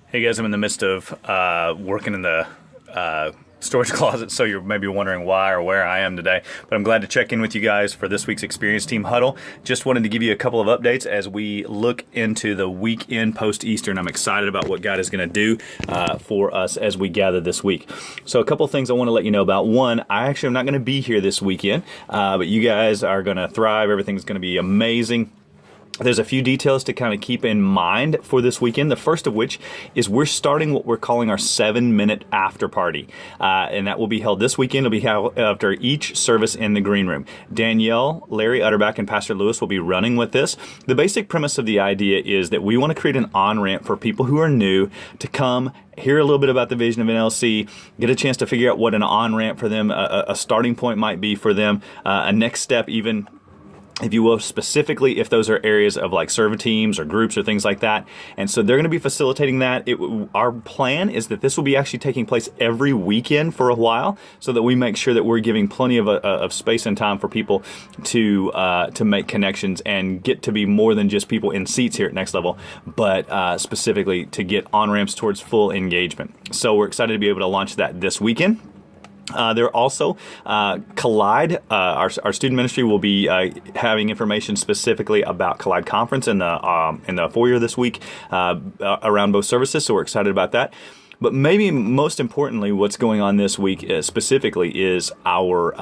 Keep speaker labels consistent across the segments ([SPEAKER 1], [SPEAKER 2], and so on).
[SPEAKER 1] Hey guys, I'm in the midst of working in the storage closet, so you're maybe wondering why or where I am today. But I'm glad to check in with you guys for this week's Experience Team Huddle. Just wanted to give you a couple of updates as we look into the weekend post-Easter, and I'm excited about what God is going to do for us as we gather this week. So a couple of things I want to let you know about. One, I actually am not going to be here this weekend, but you guys are going to thrive. Everything's going to be amazing. There's a few details to kind of keep in mind for this weekend. The first of which is we're starting what we're calling our 7-minute after party. And that will be held this weekend. It'll be held after each service in the green room. Danielle, Larry Utterback, and Pastor Lewis will be running with this. The basic premise of the idea is that we want to create an on-ramp for people who are new to come hear a little bit about the vision of NLC, get a chance to figure out what an on-ramp for them, a starting point might be for them, a next step even, if you will, specifically if those are areas of like servant teams or groups or things like that. And so they're going to be facilitating that. Our plan is that this will be actually taking place every weekend for a while, so that we make sure that we're giving plenty of space and time for people to make connections and get to be more than just people in seats here at Next Level, but specifically to get on-ramps towards full engagement. So we're excited to be able to launch that this weekend. There also, Collide, our student ministry will be having information specifically about Collide Conference in the foyer this week around both services, so we're excited about that. But maybe most importantly, what's going on this week specifically is our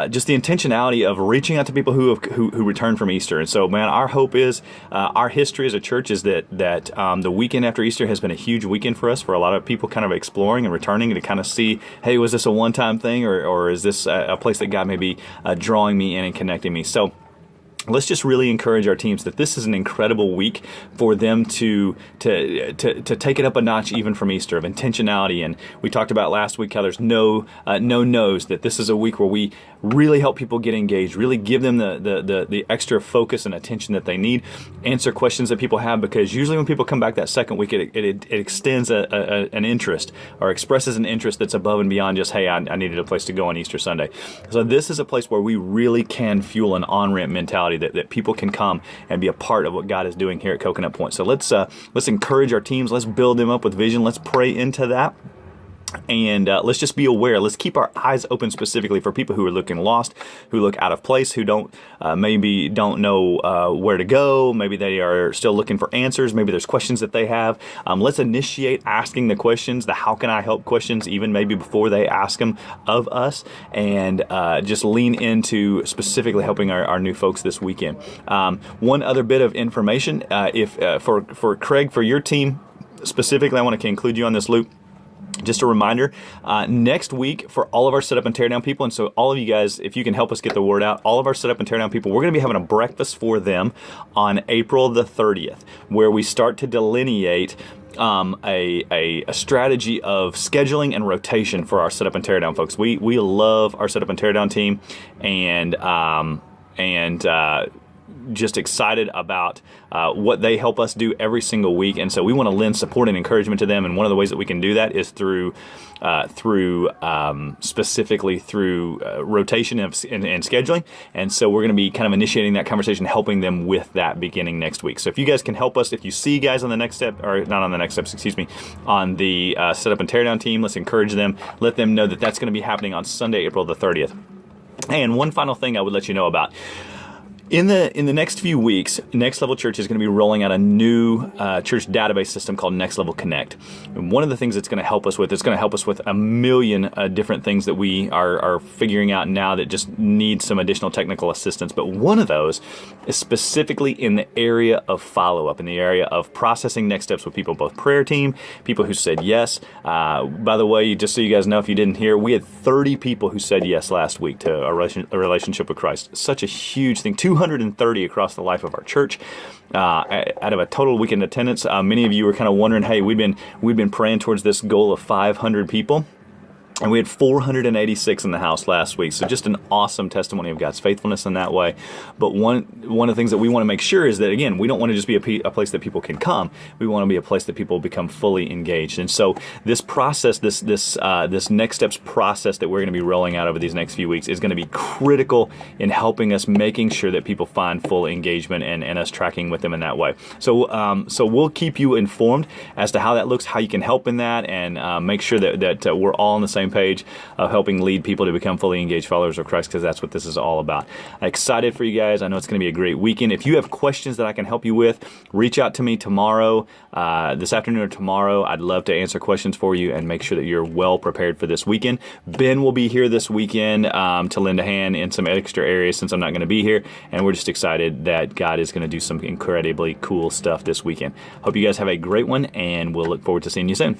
[SPEAKER 1] just the intentionality of reaching out to people who return from Easter. And so, man, our hope is, our history as a church is that the weekend after Easter has been a huge weekend for us, for a lot of people kind of exploring and returning and to kind of see, hey, was this a one-time thing, or is this a place that God may be drawing me in and connecting me? So let's just really encourage our teams that this is an incredible week for them to take it up a notch, even from Easter, of intentionality. And we talked about last week how there's no no's, that this is a week where we really help people get engaged, really give them the extra focus and attention that they need, answer questions that people have, because usually when people come back that second week, it extends an interest or expresses an interest that's above and beyond just, hey, I needed a place to go on Easter Sunday. So this is a place where we really can fuel an on-ramp mentality that people can come and be a part of what God is doing here at Coconut Point. So let's encourage our teams. Let's build them up with vision. Let's pray into that. And let's just be aware. Let's keep our eyes open specifically for people who are looking lost, who look out of place, who maybe don't know where to go. Maybe they are still looking for answers. Maybe there's questions that they have. Let's initiate asking the questions, the how can I help questions, even maybe before they ask them of us, and just lean into specifically helping our new folks this weekend. One other bit of information, for Craig, for your team specifically, I want to include you on this loop. Just a reminder, next week for all of our setup and teardown people, and so all of you guys, if you can help us get the word out, all of our setup and teardown people, we're going to be having a breakfast for them on April the 30th, where we start to delineate a strategy of scheduling and rotation for our setup and teardown folks. We love our setup and teardown team, and just excited about what they help us do every single week. And so we want to lend support and encouragement to them. And one of the ways that we can do that is through specifically through rotation and scheduling. And so we're going to be kind of initiating that conversation, helping them with that beginning next week. So if you guys can help us, if you see guys on the next step, or not on the next steps, excuse me, on the setup and teardown team, let's encourage them. Let them know that that's going to be happening on Sunday, April the 30th. And one final thing I would let you know about. In the next few weeks, Next Level Church is going to be rolling out a new church database system called Next Level Connect. And one of the things it's going to help us with, it's going to help us with a million different things that we are figuring out now that just need some additional technical assistance. But one of those is specifically in the area of follow-up, in the area of processing next steps with people, both prayer team, people who said yes. By the way, just so you guys know, if you didn't hear, we had 30 people who said yes last week to a relationship with Christ. Such a huge thing. 230 across the life of our church, out of a total weekend attendance. Many of you were kind of wondering, hey, we've been praying towards this goal of 500 people. And we had 486 in the house last week. So just an awesome testimony of God's faithfulness in that way. But one of the things that we want to make sure is that, again, we don't want to just be a place that people can come. We want to be a place that people become fully engaged. And so this process, this next steps process that we're going to be rolling out over these next few weeks is going to be critical in helping us making sure that people find full engagement and us tracking with them in that way. So we'll keep you informed as to how that looks, how you can help in that, and make sure that we're all on the same page of helping lead people to become fully engaged followers of Christ, because that's what this is all about. I'm excited for you guys. I know it's going to be a great weekend. If you have questions that I can help you with, reach out to me tomorrow, this afternoon or tomorrow. I'd love to answer questions for you and make sure that you're well prepared for this weekend. Ben will be here this weekend to lend a hand in some extra areas since I'm not going to be here, and we're just excited that God is going to do some incredibly cool stuff this weekend. Hope you guys have a great one, and we'll look forward to seeing you soon.